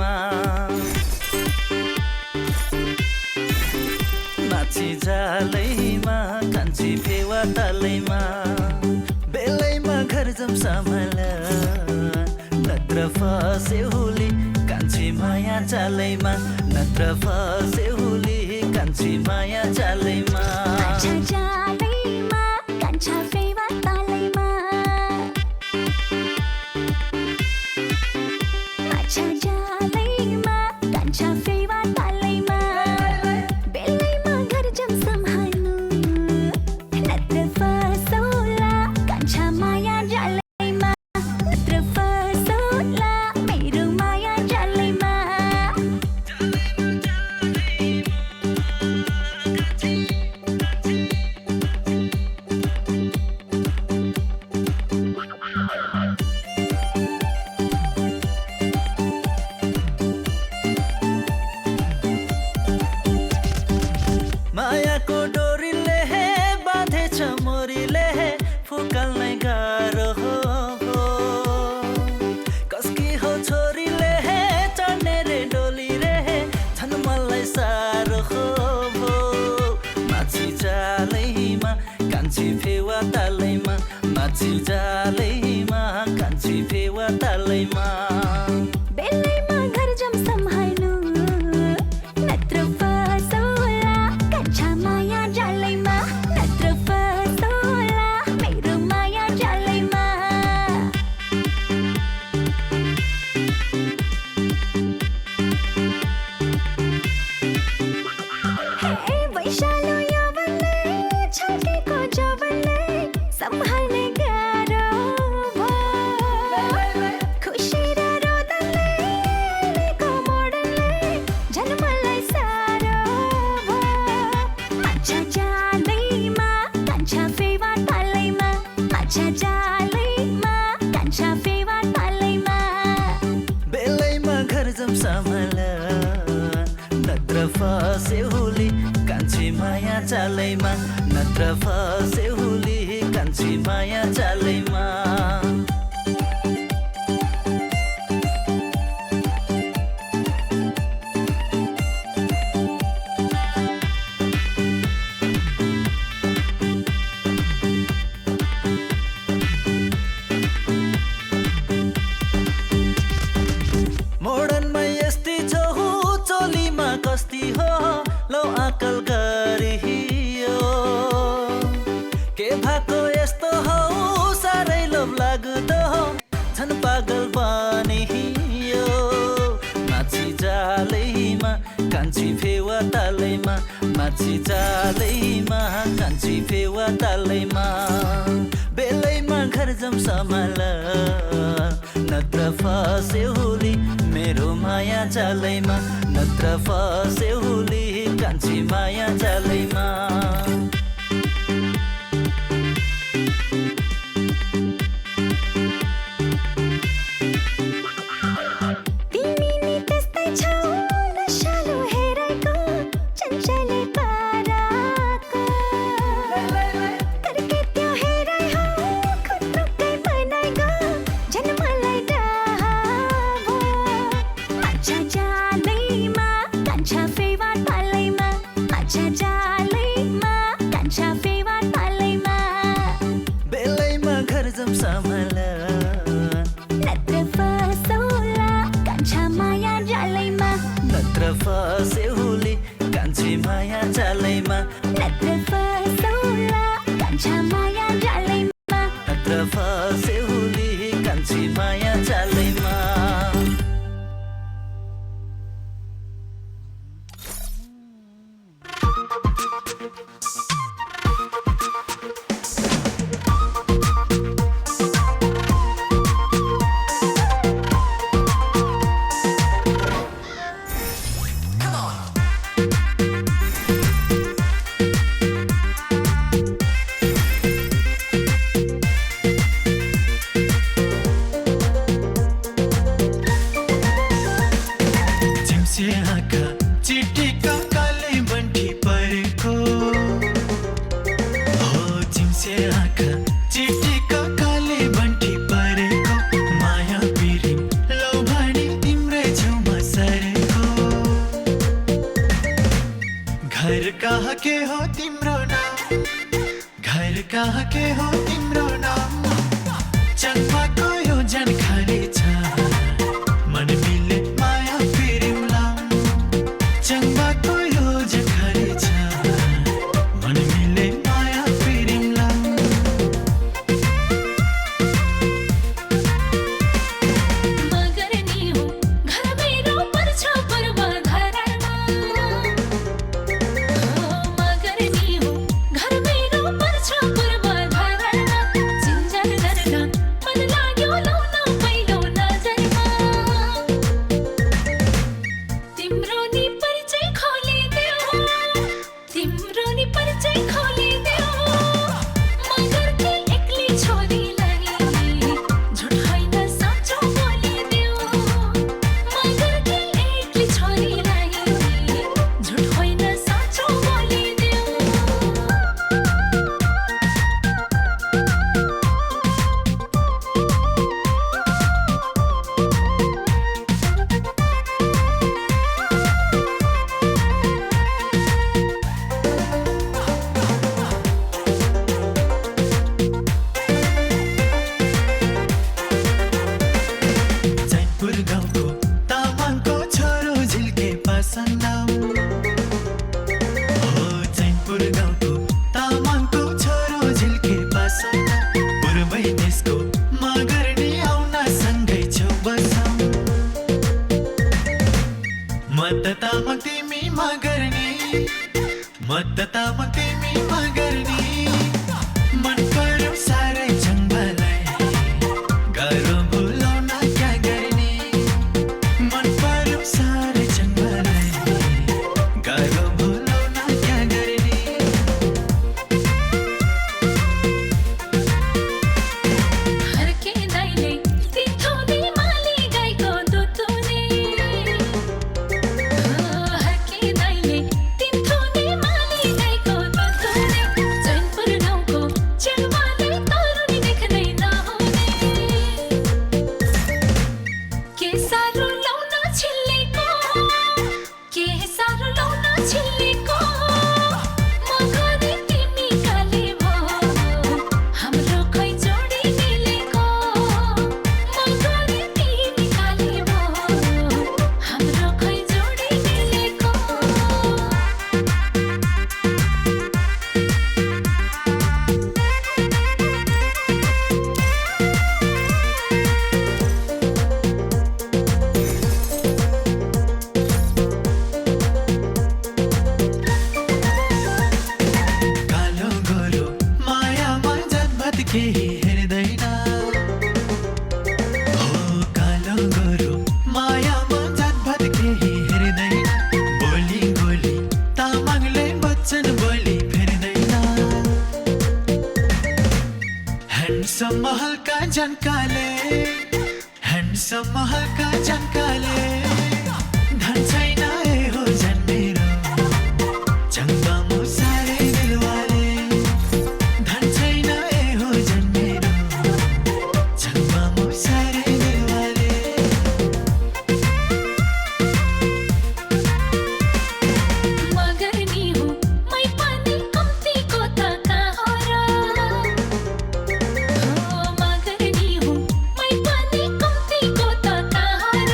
चालैमा माछी जालैमा कान्छी फेवा तालैमा बेलैमा घर जाउँ सम्हाल नत्र फस्यौली कान्छी माया चालैमा नत्र फस्यौली कान्छी माया चालैमा माछा जालैमा कान्छा फेवा तालैमा माछा जालैमा कान्छा फेवा तालैमा बेलैमा घर जाउँ सम्हाल्नु नत्र फसौला कान्छा माया जालैमा नत्र फसौला मेरो माया जालैमा मायाको डोरीले बाँधेछ मोरीले फुकाल्नै गाह्रो हो कसकी हो छोरीले चढ्ने रे डोली रे झन् मलाई साह्रो हो माछी जालैमा कान्छी फेवा तालैमा माछी जालैमा कान्छी फेवा तालैमा बेलैमा घर जाउँ सम्हाल्नु नत्र फसौला कान्छा माया जालैमा नत्र फसौला मेरो माया जालैमा हे वैशालो यौवनले छल्केको जौवनले सम्हाल्ने गाह्रो भयो खुसी र रोदनले अहिलेको मोडनले झन् मलाई साह्रो भयो माछा जालैमा कान्छा फेवा तालैमा माछा जालैमा कान्छा फेवा तालैमा बेलैमा घर जाउँ सम्हाल नत्र फस्यौली कान्छी माया चालैमा नत्र फस्यौली कान्छी माया चालैमा मोडनमा यस्ती छौ चोलीमा कस्ती हो लौ आकल गरियो के भएको यस्तो हौ साह्रै लोभ लाग्दो हो झन् पागल बनियो माछी जालैमा कान्छी फेवा तालैमा माछी जालैमा कान्छी फेवा तालैमा बेलैमा घर जाउँ सम्हाल नत्र फस्यौली मेरो माया जालैमा नत्र फस्यौली कान्छी माया जालैमा तिमी नि त्यस्तै छौ नशालु हेरेको चञ्चले पाराको करके त्यो हेराइ हो खुत्रुक्कै बनाइगो झन् मलाई डाह भयो माछा जालैमा कान्छा फेवा तालैमा माछा जालैमा कान्छा फेवा तालैमा बेलैमा घर जाउँ सम्हाल नत्र फसौला कान्छा माया जालैमा नत्र फस्यौली कान्छी माया जालैमा नत्र फसौला कान्छा माया जालैमा नत्र फस्यौली कान्छी माया जालैमा कहाँ के हो तिम्रो नाम, घर कहाँ के हो तिम्रो नाम, चम्पाको योजन खाली छ मन मिले माया फिरिउँला, चम्पाको योजन खाली छ मन मिले माया फिरिउँला। मगर नि हो घर मेरो पर्छ पूर्वधारणमा, मगर नि हो घर मेरो पर्छ पूर्वधारणमा, चिन्जर दर्ना मन लाग्यो लाउन पहिलो नजरमा, तिम्रो नि परिचय खोलिदेऊ, तिम्रो नि परिचय खोलिदेऊ, मगर कि एक्लै छोरीलाई झुट होइन साँचो बोलिदेऊ, मगर कि एक्लै छोरीलाई झुट होइन साँचो बोलिदेऊ। जयपुर गाउँको तामाङको छोरो झिल्के पासन्दाम, हो जयपुर गाउँको तामाङको छोरो झिल्के पासन्दाम, पूर्वै देशको मगर नि आउन सँगै छेउ बसौँ, म त तामाङ तिमी मगर नि, म त तामाङ तिमी मगर नि, मन पर्यो साह्रै जङ्गललाई गाह्रो भुलाउन क्या गर्ने, मन पर्यो साह्रै जङ्गललाई गाह्रो भुलाउन क्या गर्ने। हर्के दाइले तिथौनी माली गाईको दुधुने, हर्के दाइले तिथौनी माली गाईको दुधुने, जैनपुर गाउँको चेवालाई तरुनी देख्दै नहुने, के साह्रो लाउन छिल्लेको, के साह्रो लाउन छिल्लेको, मगरी तिमी काले भो हाम्रो खै जोडी मिलेको, मगरी तिमी काले भो हाम्रो खै जोडी मिलेको। कालो गोरो मायामा जनमत केही हेर्दैन, हो कालो गोरो मायामा जनमत केही हेर्दैन, बोली गोली तामाङले बच्चन बोली फेर्दैन, ह्यान्डसम महलका जनकाले, ह्यान्डसम महलका जनकाले, धन छैन ए हो जन्मेरो चङ्गा मुसारे दिलवाले, धन छैन ए हो जन्मेरो चङ्गा मुसारे दिलवाले। मगर नि हो मै पनि कम्तीको त कहाँ र, मगर नि हो मै पनि कम्तीको त कहाँ र,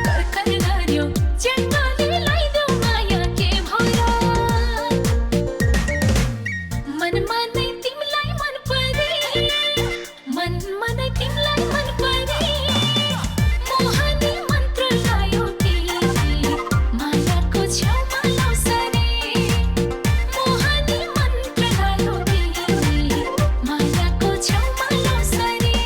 कर्कर गर्यो च्याङ्गाले लगाइदेऊ माया के भयो, मनमा नै तिमीलाई मन परे, मनमा नै तिमीलाई मन परे, मोहनी मन्त्र लायो कि मायाको छेउमा लाउसरे, मोहनी मन्त्र लायो कि मायाको छेउमा लाउसरे।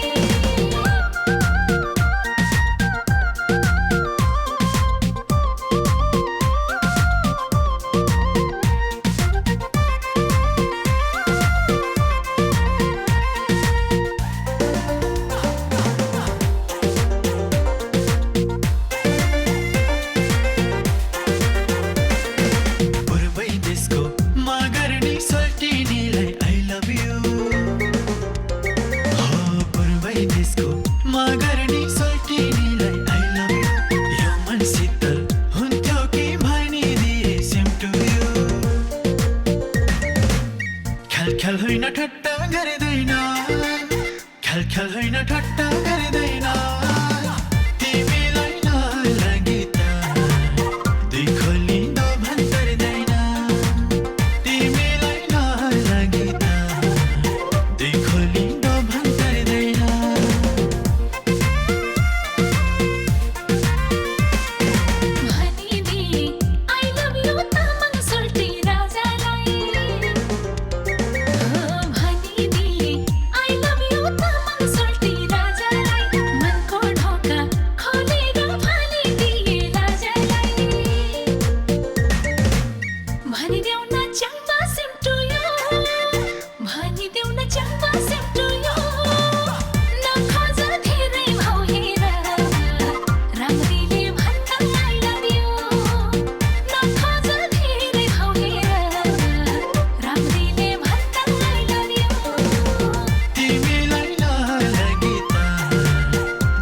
ख्याल होइन ठट्टा गर्दैन ख्याल होइन ठट्टा गर्दैन तिमीलाई नलागे त दुई खोलिँदो भन्दैन तिमीलाई नलागे त दुई खोलिँदो भन्दैन भनिदिए I love you तामाङ सोल्टी राजालाई भनिदिए I love you तामाङ सोल्टी राजालाई मनको ढोका खोलेर भनिदिए राजालाई भनिदेऊ न च्याम्बा सिम्टु यो भनिदेऊ न च्याम्बा सिम्टु यो नखोज धेरै भाउ हेर राम्रीले भन्दा I love you नखोज धेरै भाउ हेर राम्रीले भन्दा I love you तिमीलाई नलागे त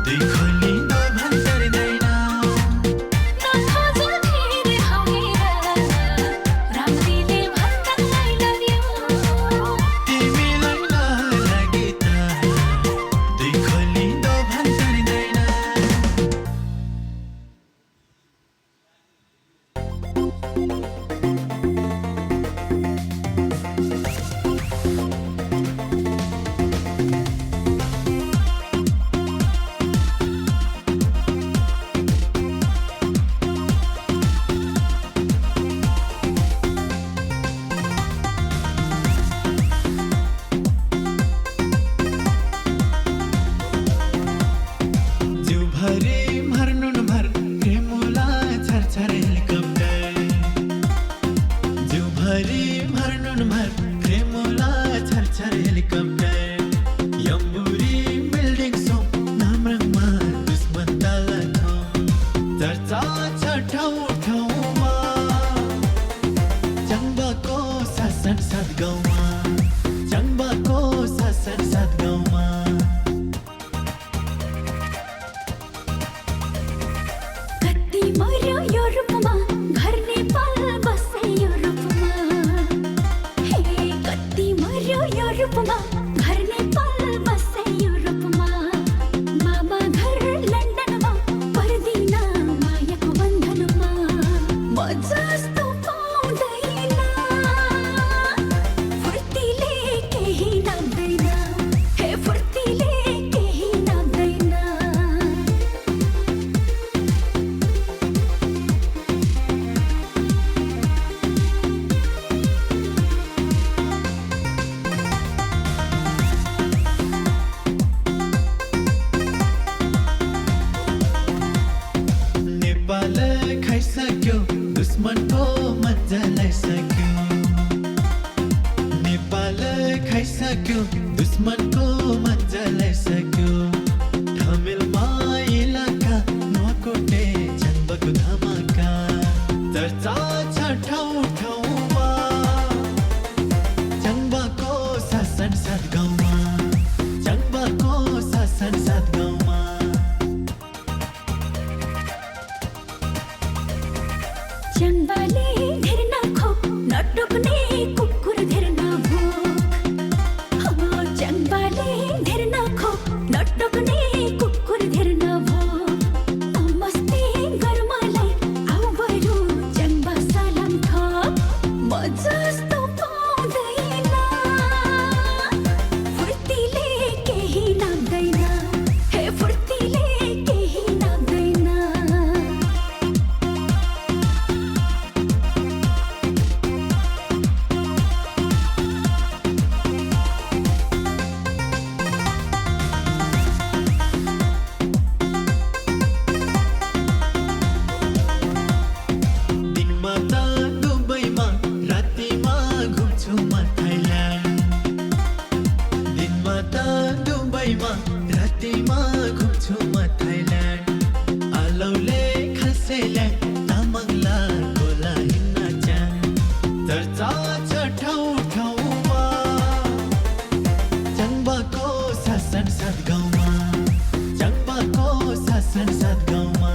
दुई खोलिँदो भन्दैन नखोज धेरै भाउ हेर राम्रीले भन्दा I love you तिमीलाई नलागे त दुई खोलिँदो भन्दैन जिउभरि भर्नुन भर प्रेमुला छरछर हेलिकप्टर जिउभरि भर्नुन भर प्रेमुला छरछर हेलिकप्टर यम्बुरी बिल्डिङ सो नाम्राङमा दुश्मन तलको चर्चा छ ठाउँ ठाउँमा चङ्बाको शासन सात गाउँमा चङ्बाको शासन सात गाउँमा कति मर्यो यो रूपमा घर नेपाल बसे यो रूपमा हे कति मर्यो यो रूपमा घर नेपाल बसे यो रूपमा मामा घर लन्डनमा पर्दिन मायाको बन्धनमा म जस्तो पाउँदैन फुर्तीले केही नाप्दैन हे फुर्तीले केही नाप्दैन नेपाल खाइसक्यो दुश्मनको मजा लगाइसक्यो नेपाल खाइसक्यो दुश्मनको मजा लगाइसक्यो ठमेलमा इलाका नुवाकोटे चम्बाको धमाका चर्चा छ ठाउँ ठाउँमा चम्बाको शासन सात गाउँमा चम्बाको शासन सात गाउँमा चङ्बाले धेर नखो नटोक्ने कुकुर धेर नभोक चङ्बाले धेर नखो नटोक्ने कुकुर धेर नभोक मस्ती गर मलाई आऊ बरु चङ्बा सलाम थप म जस्तो पाउँदैन फुर्तीले केही नाप्दैन हे फुर्तीले केही नाप्दैन दिनमा त दुबईमा रातिमा घुम्छु म थाइल्यान्ड दिनमा त दुबईमा रातिमा घुम्छु म थाइल्यान्ड आलौले खसेल्या तामाङला गोला हिँड्न च्याङ चर्चा छ ठाउँ ठाउँमा चङ्बाको शासन सात गाउँमा चङ्बाको शासन सात गाउँमा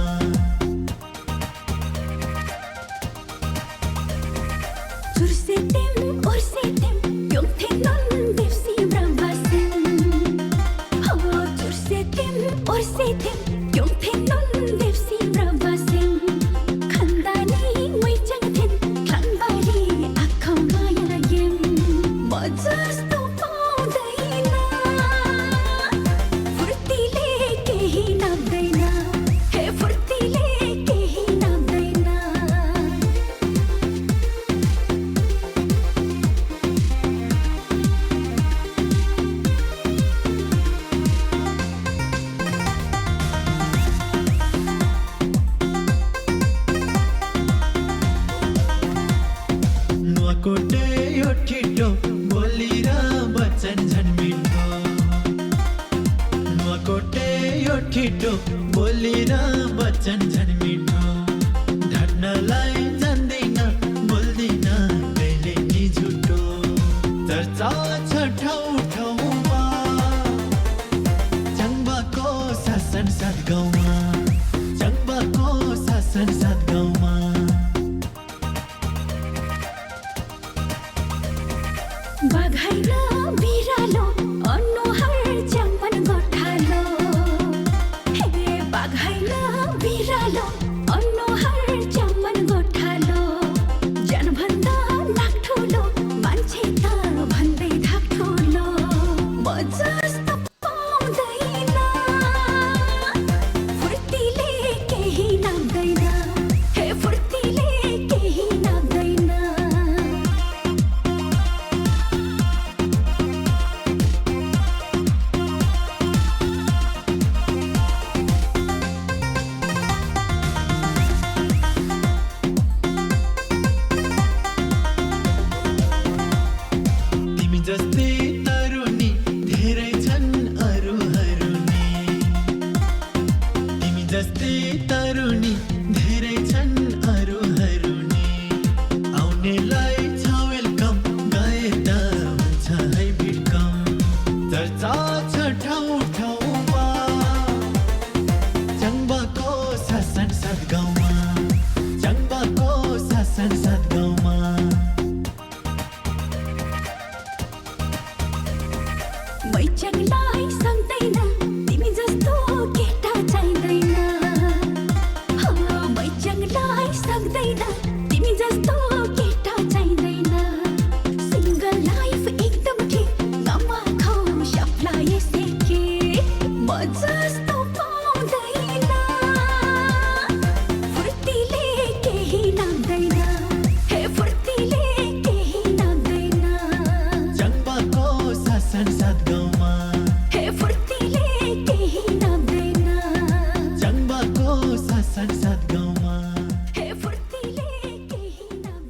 Sursetem, orsetem, yongthenon छिटो बोली र वचन झन् मिठो ढट्नलाई जान्दैन बोल्दिन कहिले नि झुटो चर्चा छ ठाउँ ठाउँमा चङ्बाको शासन साथ गाउँमा चङ्बाको शासन साथ गाउँमा बाघाइलो बिरालो अनुहार च्याम्पन गोठालो हे बाघाइलो बिरालो अनुहार च्याम्पन गोठालो जनभन्दा नाक ठुलो मान्छे त भन्दै धाक ठुलो म जस्तो पाउँदैन फुर्तीले केही नाग्दैन हे फुर्तीले केही नाग्दैन तिमी जस्तै तरुनी धेरै छन् अरूहरू नि तिमी जस्तै तरुनी धेरै छन् अरूहरू नि आउनेलाई छ वेलकम गए त हुन्छ है भिडकम चर्चा छ ठाउँ ठाउँमा चङ्बाको शासन साथ गाउँमा चङ्बाको शासन साथ गाउँमा मैचङलाई सक्दैन तिमी जस्तो केटा चाहिँदैन मैचङलाई सक्दैन तिमी जस्तो केटा चाहिँदैन सिङ्गल लाइफ एकदम ठिक नमाखौ सपलाई सेके म जस्तो पाउँदैन फुर्तीले केही नाग्दैन हे फुर्तीले केही नाग्दैन चङ्बाको शासन साथ गाउँमा हे फुर्तीले केही नाग्दैन चङ्बाको शासन साथ गाउँमा हे फुर्तीले केही नाग्दैन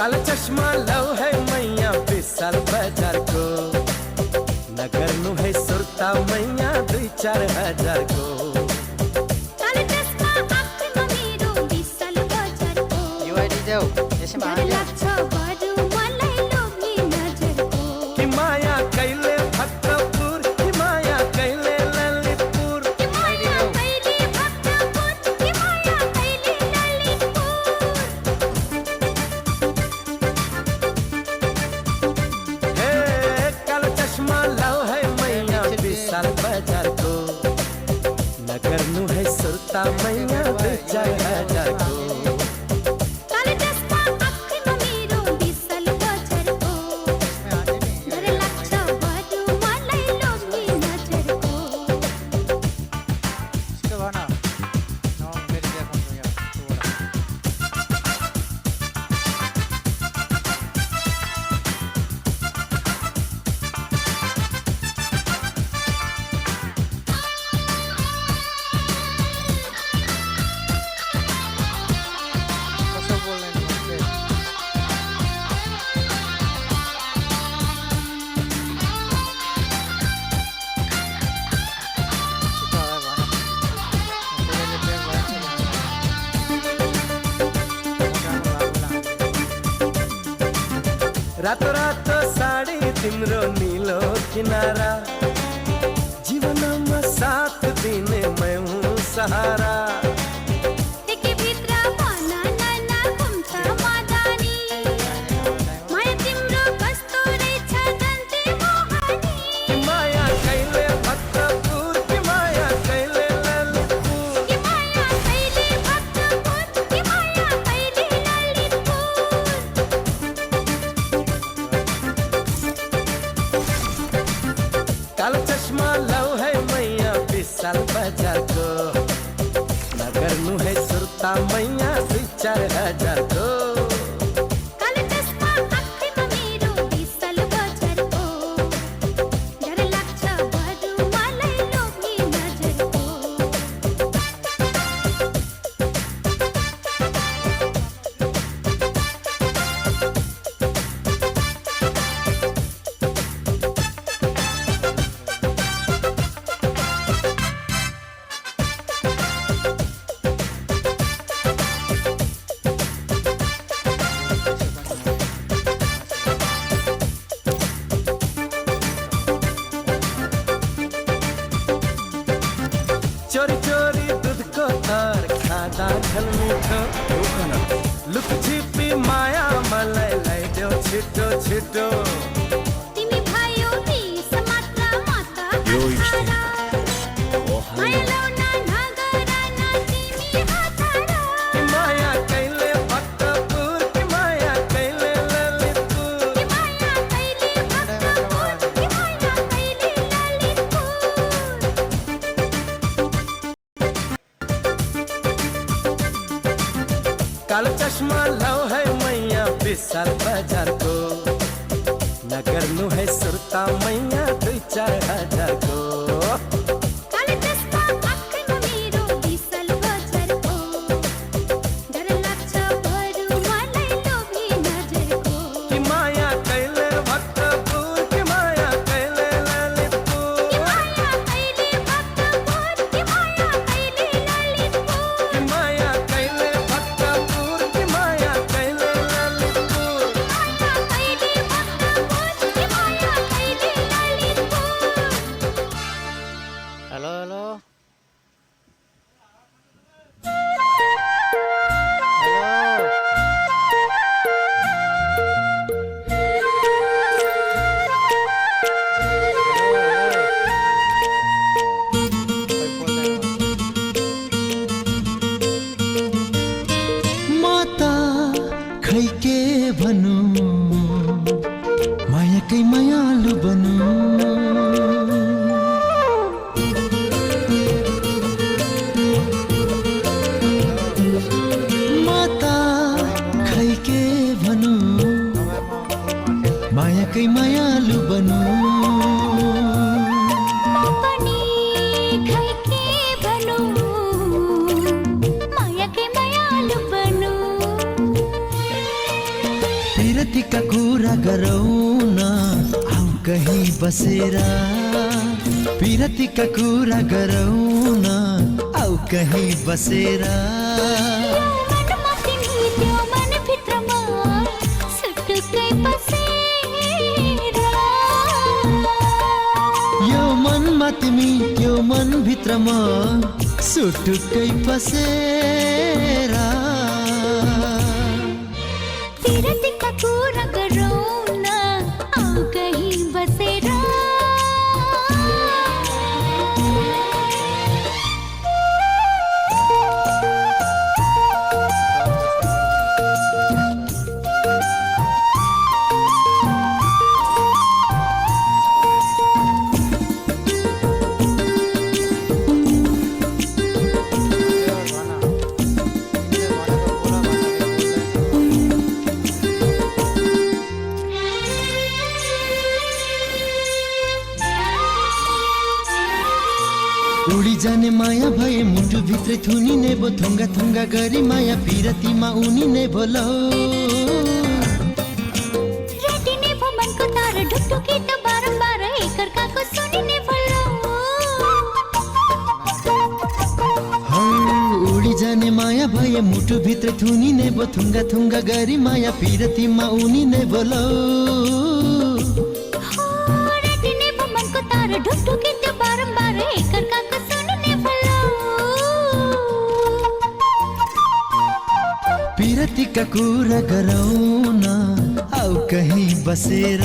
काला चश्मा लव है मैया विशाल बाजार को नगर नु है सुरता मैया 2-4 हजार को काला चश्मा आँखमा मेरो विशाल बजारको युआइडी जाऊ यसैमा डर लाग्छ बरु मलाई लोभी नजरको कि माया कैले भक्तपुर कि माया कैले ललितपुर कि माया कैले भक्तपुर कि माया कैले ललितपुर हे काला चश्मा लव है मैया विशाल बाजार को नगर नु है सुरता मैया 2-4 हजार को काला चश्मा आँखमा मेरो विशाल बजारको डर लाग्छ बरु मलाई लोभी नजरको इसको भन न फेरि देखाउँछु यहाँ कसो बोल्ने मान्छे रातो रातो साडी तिम्रो निलो किनारा जीवनमा साथ दिने मैं हूँ सहारा एकै भित्र भन नाना घुम्छ मदानी माया तिम्रो कस्तो रहेछ जन्ती मोहनी कि माया कैले भक्तपुर कि माया कैले ललितपुर कि माया कैले भक्तपुर कि माया कैले ललितपुर काला चश्मा लव है मैया विशाल बाजार को नगर नु है सुरता मैया 2-4 हजार को काला चश्मा आँखमा मेरो विशाल बजारको डर लाग्छ बरु मलाई लोभी नजरको चोरी चोरी दूध को तार खादा झल मिठो लुक छिपी माया मलाई ल्याइदेऊ छिटो छिटो तिमी भयो बिस मात्र म त 18 माया लाउन नगर न तिमी हतार कि माया कैले भक्तपुर कि माया कैले ललितपुर कि माया कैले भक्तपुर कि माया कैले ललितपुर काला चश्मा लव है मैया विशाल बाजार को नगर नु है सुरता मैया 2-4 हजार को काला चश्मा आँखमा मेरो विशाल बजारको डर लाग्छ बरु मलाई लोभी नजरको कि माया कैले भक्तपुर कि माया कैले ललितपुर कि माया कैले भक्तपुर कि माया कैले ललितपुर कि माया कैले भक्तपुर कि माया कैले ललितपुर माया कैले भक्तपुर कि माया कैले ललितपुर हेलो हेलो हेलो माता खै के भनौँ मायाकै मायालु बनौँ माता खै के भनौँ मायाकै मायालु बनौँ पनि खै के भनौँ मायाकै मायालु बनौँ पिरतीका कुरा गरौँ न आऊ कहीँ बसेर पिरतीका कुरा गरौँ न आऊ कहीँ बसेर मनमा तिमी त्यो मनभित्रमा सुटुक्कै बसेर यो मनमा तिमी त्यो मनभित्रमा सुटुक्कै बसेर पिरतीका कुरा गरौँ न आऊ कहीँ बसेर उडी जाने माया भए मुटु भित्रै थुनिने भो थुङ्गा थुङ्गा गरी माया पिरतीमा उनिने भो लौ रेटिने भो मनको तार ढुकढुकी त बारम्बार एकअर्काको सुनिने भो हौ उडी जाने माया भए मुटु भित्रै थुनिने भो थुङ्गा थुङ्गा गरी माया पिरतीमा उनिने भो लौ रेटिने भो मनको तार ढुकढुकी त बारम्बार एकअर्काको सुनिने भो पिरतीका कुरा गरौँ न आऊ कहीँ बसेर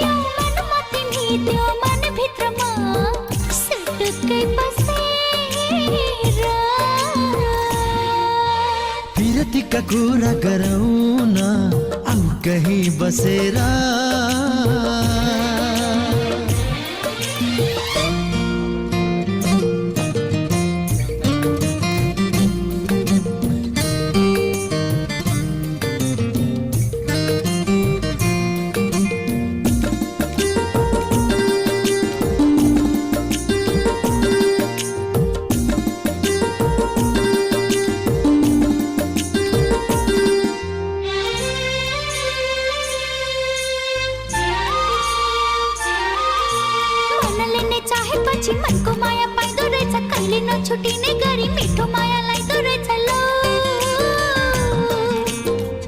यो मनमा तिमी त्यो मनभित्रमा सुटुक्कै बसेर पिरतीका कुरा गरौँ न आऊ कहीँ बसेर मनले नै चाहेपछि मनको माया पाइँदो रहेछ कहिले नछुटिने गरी मिठो माया लाइदो रहेछ लो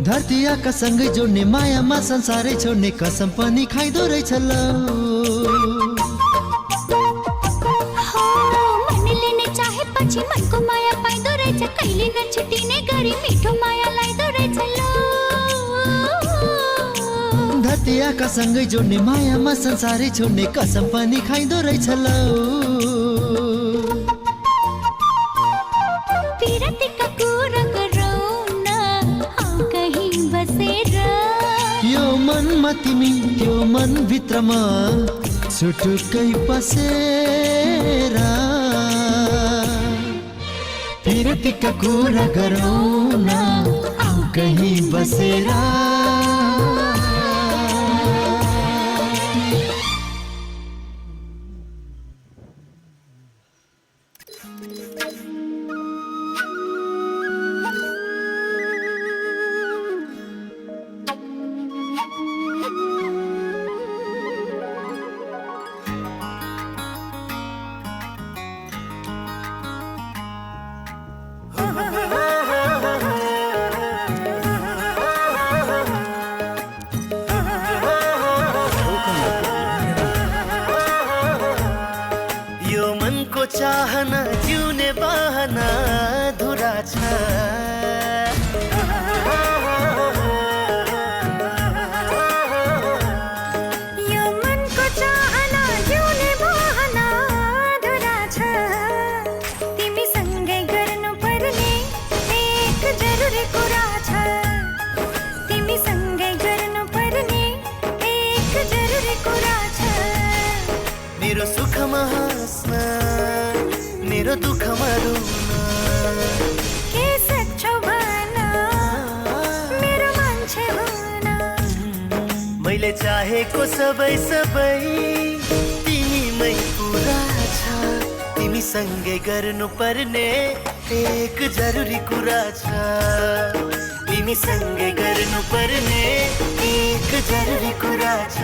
धरती आकाशसँगै जोड्ने मायामा संसारै छोड्ने कसम पनि खाइदो रहेछ लौ हो मनले नै चाहेपछि मनको माया पाइँदो रहेछ कहिले नछुटिने गरी मिठो माया लाइदो रहेछ लो धरती आकाशसँगै जोड्ने मायामा संसारै छोड्ने कसम पनि खाइदो रहेछ लौ पिरतीका कुरा गरौँ न आऊ कहीँ बसेर यो मनमा तिमी त्यो मनभित्रमा सुटुक्कै बसेर पिरतीका कुरा गरौँ न आऊ कहीँ बसेर यो मनको चाहना जिउने बहना धुरा छ यो मनको चाहना जिउने बहना धुरा छ तिमीसँगै गर्नुपर्ने एक जरुरी कुरा छ तिमीसँगै गर्नुपर्ने एक जरुरी कुरा छ मेरो सुखमा हाँस्न मेरो दुःखमा रुन के सक्छौ भन मेरो मान्छे हुन मैले चाहेको सबै सबै तिमीमै पुरा छ तिमीसँगै गर्नुपर्ने एक जरुरी कुरा छ तिमीसँगै गर्नुपर्ने एक जरुरी कुरा छ।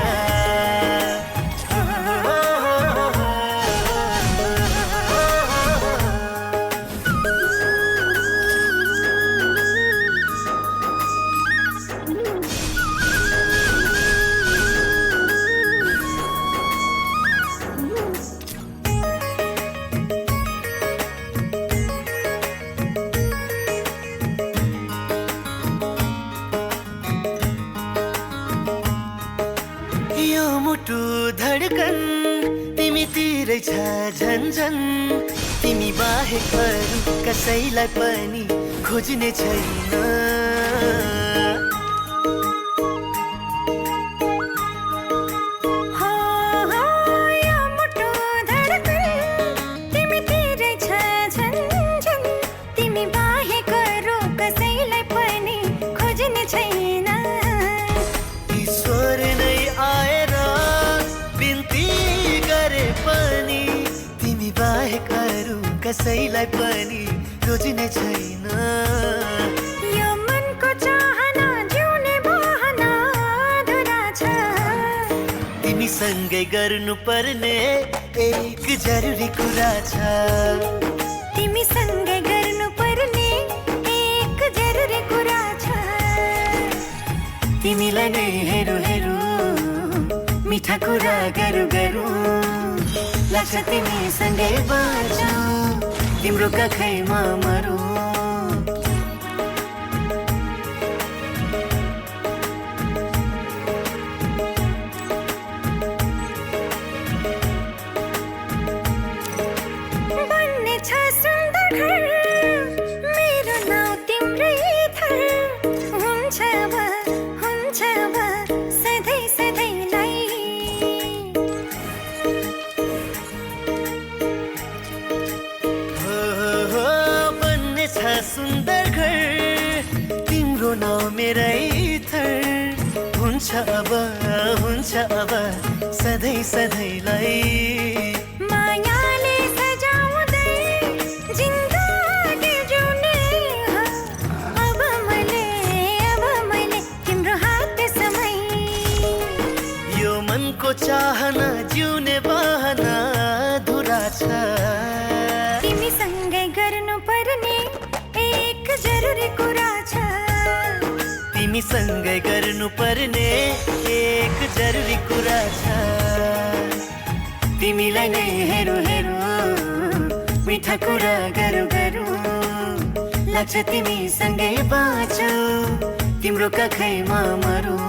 यो मुटु धडकन तिमीतिरै छ झन्झन, तिमी बाहेक अरू कसैलाई पनि खोज्ने छैन। यो मुटु धडकन तिमीतिरै छ झन्झन, तिमी बाहेक अरू कसैलाई पनि खोज्ने छैन। ईश्वर नै आएर बिन्ती गरे पनि तिमी बाहेक अरू कसैलाई पनि रोज्ने छैन। यो मनको चाहना जिउने बहना अधुरा छ। तिमीसँगै गर्नुपर्ने एक जरुरी कुरा छ। तिमीसँगै गर्नुपर्ने एक जरुरी कुरा छ। तिमीलाई नै हेरौँ हेरौँ मिठा कुरा गरौँ गरौँ, लाग्छ तिमीसँगै बाँचौँ तिम्रो कखैमा मरौँ। बन्ने छ सुन्दर घर मेरो नाउँ तिम्रै थर, हुन्छ सधैँ सधैँलाई। हो बन्ने छ सुन्दर घर तिम्रो नाउँ मेरै थर, हुन्छ अब सधैँ सधैँलाई। मायाले सजाउँदै जिन्दगी जिउने हो, अब मैले तिम्रो हात समय। यो मनको चाहना जिउने बहना अधुरा छ। तिमीसँगै गर्नुपर्ने एक जरुरी कुरा छ। तिमीसँगै गर्नुपर्ने एक जरुरी कुरा छ। तिमीलाई नै हेरौँ हेरौँ मिठा कुरा गरौँ गरौँ, लाग्छ तिमीसँगै बाँचौँ तिम्रो कखैमा मरौँ।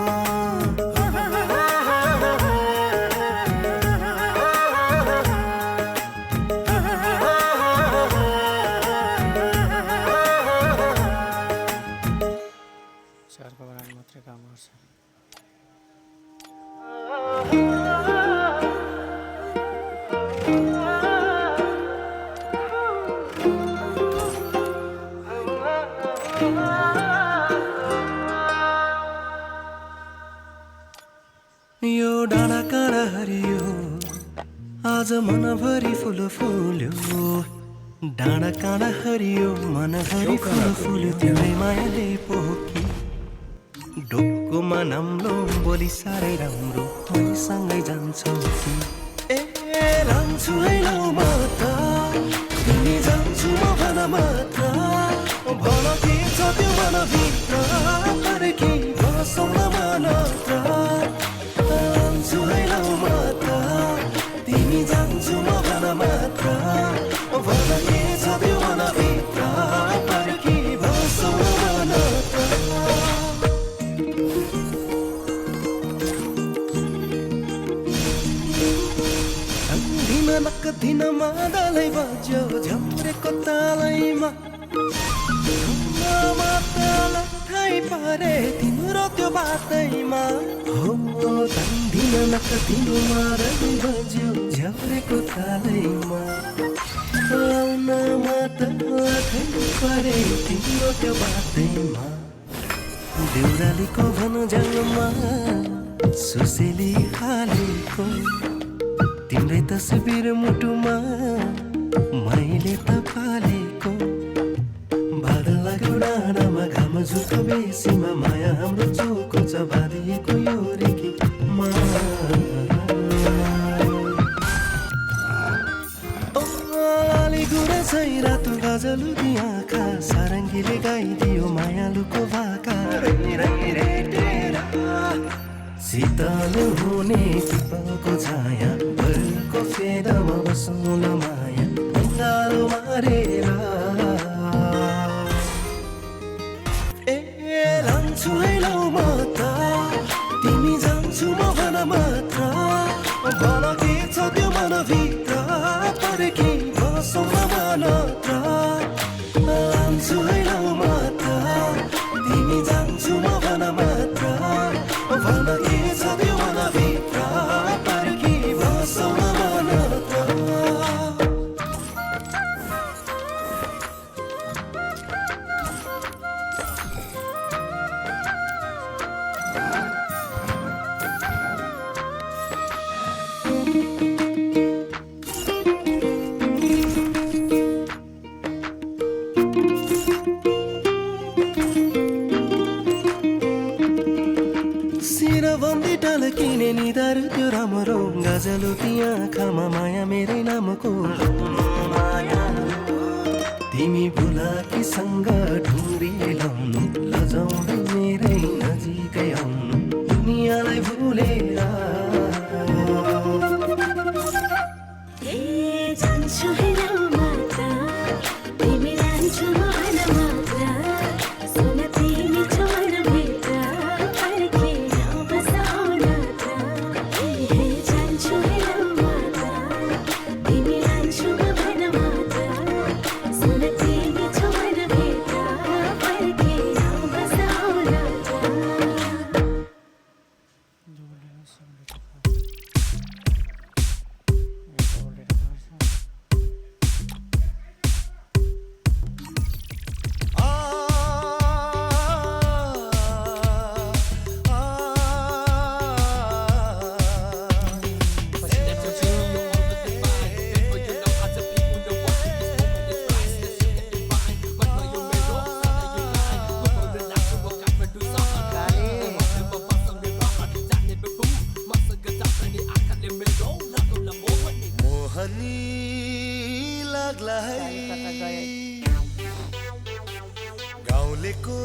सरको बनाउनु मात्रै काम गर्छ। यो डाँडा काँडा हरियो आज मनभरि फुल फुल्यो, डाँडा काँडा हरियो मनभरि फुल फुल्यो, तिम्रै मायाले पोखी डोकोमा नाम्लो बोली साह्रै राम्रो, सँगै जान्छौ कि ए लान्छु है लौ माता तिमी जान्छु म भन मात्र, भन के छ त्यो मनभित्र पर्खी बसौँ न मानत्र। लान्छु है लौ माता तिमी जान्छु म भन मात्र, भन के छ त्यो मनभित्र पर्खी बसौँ न मानत्र। नक दिन मादलै बज्यो झम्रेको तालैमा, ठाई परे तिम्रो त्यो बातैमा। हो दिन नक दिन मादलै बज्यो झम्रेको तालैमा, लाउन ठाई परे तिम्रो त्यो बातैमा। देउरालीको भन जङ्गमा सुसेली हालेको तिम्रै तस्बिर मुटुमा मैले त पालेको, बादल डाँडामा घाम झुल्क बेसीमा माया हाम्रो चोको छ बाँधिएको यो रेखीमा लाली गुराँसै रातो गजलुकी आँखा सारङ्गीले गाइदियो मायालुको भाका शीतल हुने पिपलको छाया भरको फेदमा बसौँला माया अँगालो मारेर लान्छु है लौ म त तिमी जान्छु म भन मात्र भन के छ त्यो मनभित्र पर्खी बसौँ न मानत्र लान्छु है लौ म त तिमी जान्छु म भन मात्र भन के छ त्यो मनभित्र पर्खी बसौँ न मानत्र सिरबन्दी टल्किने निधार त्यो राम्रो गजलुकी आँखामा माया मेरै नामको माया तिमी बुलाकीसँग ढुङ्ग्री लाउनु लजाउँदै मेरै नजिकै आउनु दुनियाँलाई भुलेर जान्छु है लौ मात्र तिमी लान्छु मन मात्र सुन तिमी छौ मनभित्र पर्खी नबसाउ नत्र जान्छु है लौ मात्र तिमी लान्छु मन मात्र सुन तिमी छौ मनभित्र पर्खी नबसाउ नत्र मोहनी लाग्ला है गाउँलेको